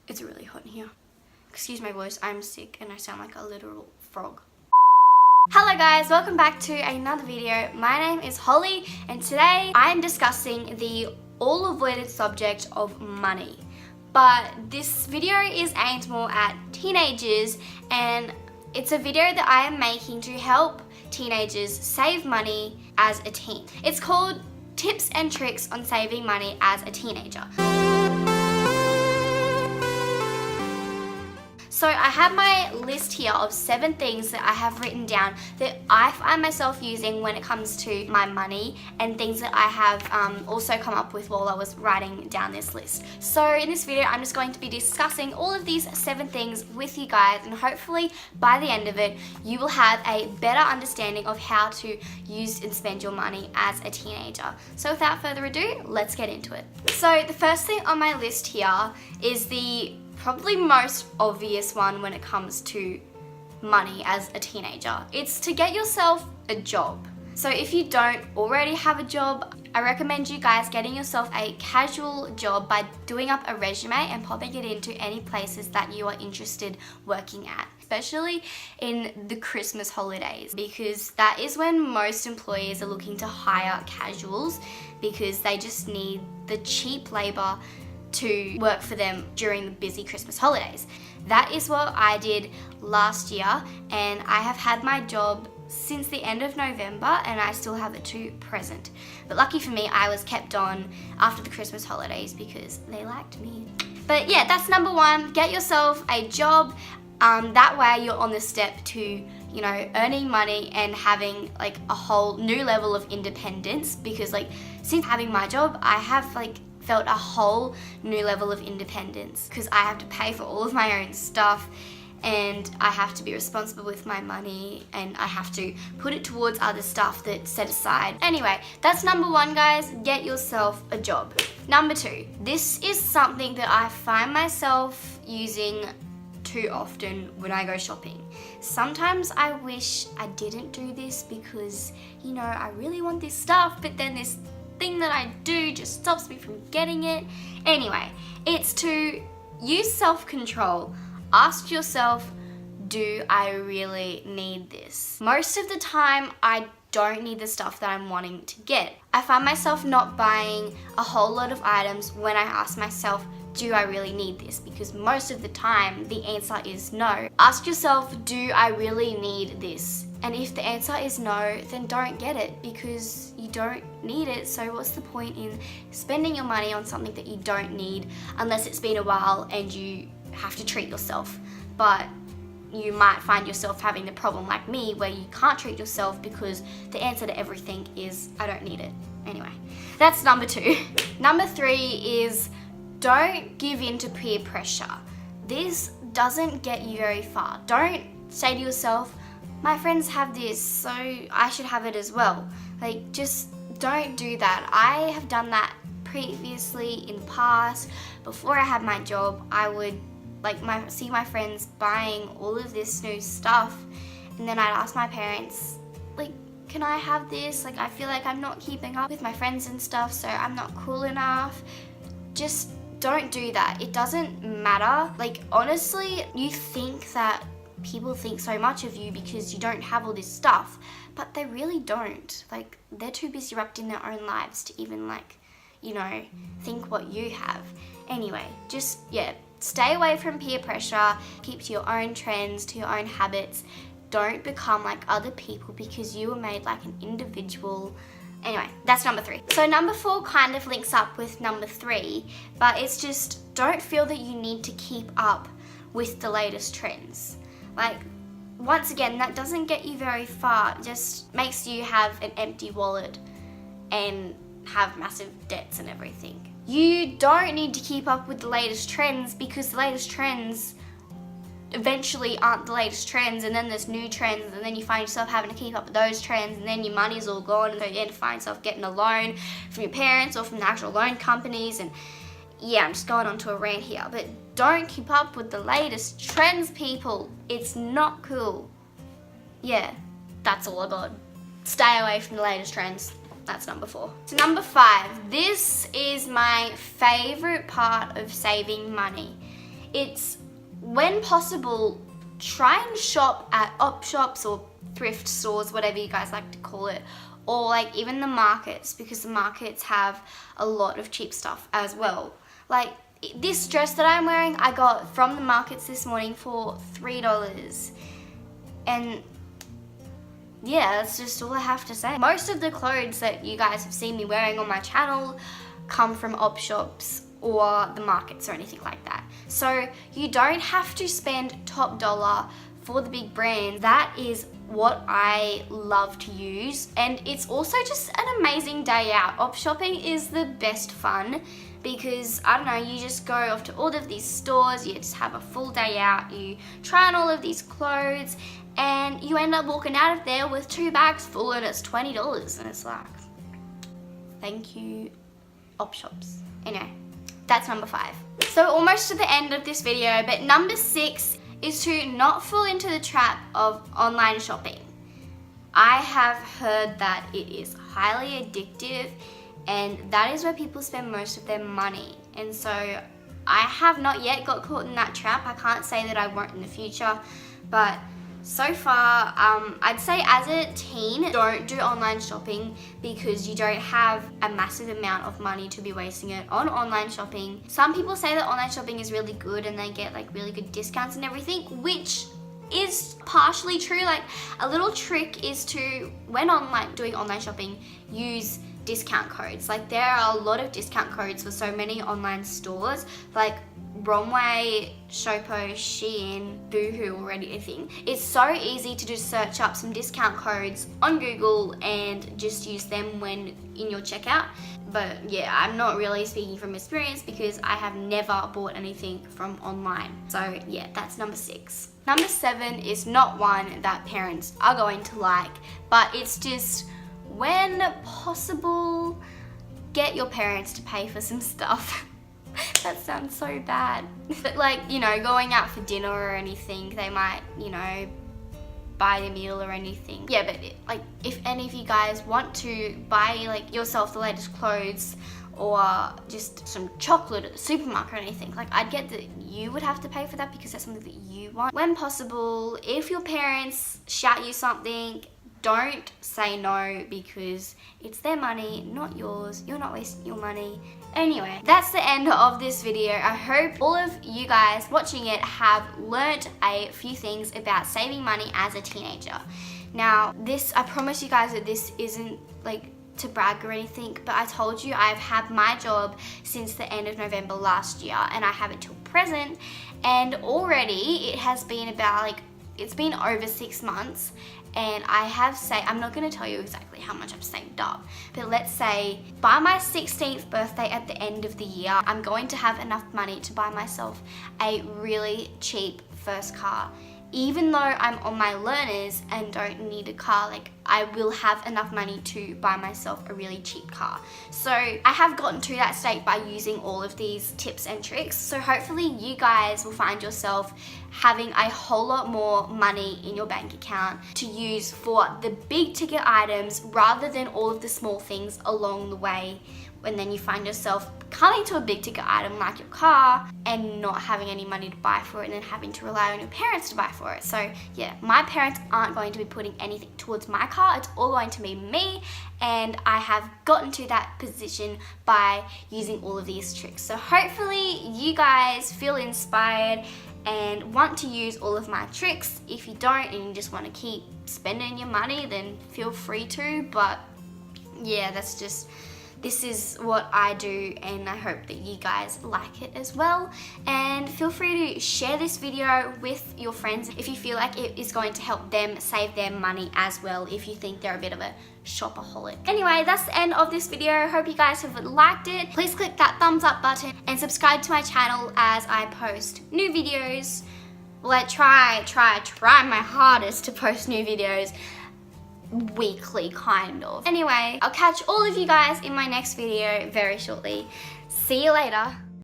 It's really hot in here. Excuse my voice, I'm sick and I sound like a literal frog. Hello guys, welcome back to another video. My name is Holly and today I am discussing the all-avoided subject of money. But this video is aimed more at teenagers, and it's a video that I am making to help teenagers save money as a teen. It's called Tips and Tricks on Saving Money as a Teenager. So I have my list here of 7 things that I have written down that I find myself using when it comes to my money, and things that I have also come up with while I was writing down this list. So in this video, I'm just going to be discussing all of these 7 things with you guys, and hopefully by the end of it, you will have a better understanding of how to use and spend your money as a teenager. So without further ado, let's get into it. So the first thing on my list here is the probably most obvious one when it comes to money as a teenager. It's to get yourself a job. So if you don't already have a job, I recommend you guys getting yourself a casual job by doing up a resume and popping it into any places that you are interested working at, especially in the Christmas holidays, because that is when most employers are looking to hire casuals, because they just need the cheap labor to work for them during the busy Christmas holidays. That is what I did last year, and I have had my job since the end of November and I still have it to present. But lucky for me, I was kept on after the Christmas holidays because they liked me. But yeah, that's number 1. Get yourself a job. That way you're on the step to, you know, earning money and having like a whole new level of independence, because like since having my job, I have like felt a whole new level of independence, because I have to pay for all of my own stuff and I have to be responsible with my money and I have to put it towards other stuff that's set aside. Anyway, that's number 1, guys. Get yourself a job. Number 2, this is something that I find myself using too often when I go shopping. Sometimes I wish I didn't do this because, you know, I really want this stuff, but then this thing that I do just stops me from getting it. Anyway, it's to use self-control. Ask yourself, do I really need this? Most of the time, I don't need the stuff that I'm wanting to get. I find myself not buying a whole lot of items when I ask myself, do I really need this? Because most of the time, the answer is no. Ask yourself, do I really need this? And if the answer is no, then don't get it, because you don't need it. So what's the point in spending your money on something that you don't need, unless it's been a while and you have to treat yourself? But you might find yourself having the problem like me, where you can't treat yourself because the answer to everything is, I don't need it. Anyway, that's number 2. Number 3 is don't give in to peer pressure. This doesn't get you very far. Don't say to yourself, my friends have this, so I should have it as well. Like, just don't do that. I have done that previously in the past. Before I had my job, I would see my friends buying all of this new stuff, and then I'd ask my parents, like, can I have this? Like, I feel like I'm not keeping up with my friends and stuff, so I'm not cool enough. Just don't do that. It doesn't matter. Like, honestly, you think that people think so much of you because you don't have all this stuff, but they really don't. Like, they're too busy wrapped in their own lives to even, like, you know, think what you have. Anyway, just, yeah, stay away from peer pressure. Keep to your own trends, to your own habits. Don't become like other people, because you were made like an individual. Anyway, that's number 3. So number 4 kind of links up with number 3, but it's just don't feel that you need to keep up with the latest trends. Like, once again, that doesn't get you very far. It just makes you have an empty wallet and have massive debts and everything. You don't need to keep up with the latest trends, because the latest trends eventually aren't the latest trends, and then there's new trends, and then you find yourself having to keep up with those trends, and then your money's all gone, and so you end up find yourself getting a loan from your parents or from the actual loan companies. And yeah, I'm just going on to a rant here, but don't keep up with the latest trends, people. It's not cool. Yeah, that's all I got. Stay away from the latest trends. That's number 4. So number 5, this is my favorite part of saving money. it's, when possible, try and shop at op shops or thrift stores, whatever you guys like to call it, or like even the markets, because the markets have a lot of cheap stuff as well. Like this dress that I'm wearing, I got from the markets this morning for $3. And yeah, that's just all I have to say. Most of the clothes that you guys have seen me wearing on my channel come from op shops or the markets or anything like that. So you don't have to spend top dollar for the big brand. That is what I love to use, and it's also just an amazing day out. Op shopping is the best fun because, I don't know, you just go off to all of these stores, you just have a full day out, you try on all of these clothes, and you end up walking out of there with 2 bags full and it's $20, and it's like, thank you, op shops. Anyway, that's number 5. So almost to the end of this video, but number 6 is to not fall into the trap of online shopping. I have heard that it is highly addictive, and that is where people spend most of their money. And so I have not yet got caught in that trap. I can't say that I won't in the future, but so far, I'd say as a teen, don't do online shopping because you don't have a massive amount of money to be wasting it on online shopping. Some people say that online shopping is really good and they get like really good discounts and everything, which is partially true. Like a little trick is to, when doing online shopping, use discount codes. Like there are a lot of discount codes for so many online stores, like Romway, Shoppo, Shein, Boohoo, or anything. It's so easy to just search up some discount codes on Google and just use them when in your checkout. But yeah, I'm not really speaking from experience because I have never bought anything from online. So yeah, that's number 6. Number 7 is not one that parents are going to like, but it's just, when possible, get your parents to pay for some stuff. That sounds so bad. But like, you know, going out for dinner or anything, they might, you know, buy a meal or anything. Yeah, but like if any of you guys want to buy like yourself the latest clothes or just some chocolate at the supermarket or anything, like I'd get that you would have to pay for that because that's something that you want. When possible, if your parents shout you something, don't say no because it's their money, not yours. You're not wasting your money. Anyway, that's the end of this video. I hope all of you guys watching it have learnt a few things about saving money as a teenager. Now, I promise you guys that this isn't like to brag or anything, but I told you I've had my job since the end of November last year and I have it till present, and already it has been about like, it's been over 6 months, and I have saved, I'm not going to tell you exactly how much I've saved up, but let's say by my 16th birthday at the end of the year, I'm going to have enough money to buy myself a really cheap first car. Even though I'm on my learners and don't need a car, like I will have enough money to buy myself a really cheap car. So I have gotten to that state by using all of these tips and tricks. So hopefully you guys will find yourself having a whole lot more money in your bank account to use for the big ticket items rather than all of the small things along the way. And then you find yourself coming to a big ticket item like your car and not having any money to buy for it, and then having to rely on your parents to buy for it. So yeah, my parents aren't going to be putting anything towards my car. It's all going to be me, and I have gotten to that position by using all of these tricks. So hopefully you guys feel inspired and want to use all of my tricks. If you don't and you just want to keep spending your money, then feel free to. But yeah, this is what I do, and I hope that you guys like it as well. And feel free to share this video with your friends if you feel like it is going to help them save their money as well, if you think they're a bit of a shopaholic. Anyway, that's the end of this video. Hope you guys have liked it. Please click that thumbs up button and subscribe to my channel as I post new videos. Well, I try my hardest to post new videos weekly, kind of. Anyway, I'll catch all of you guys in my next video very shortly. See you later.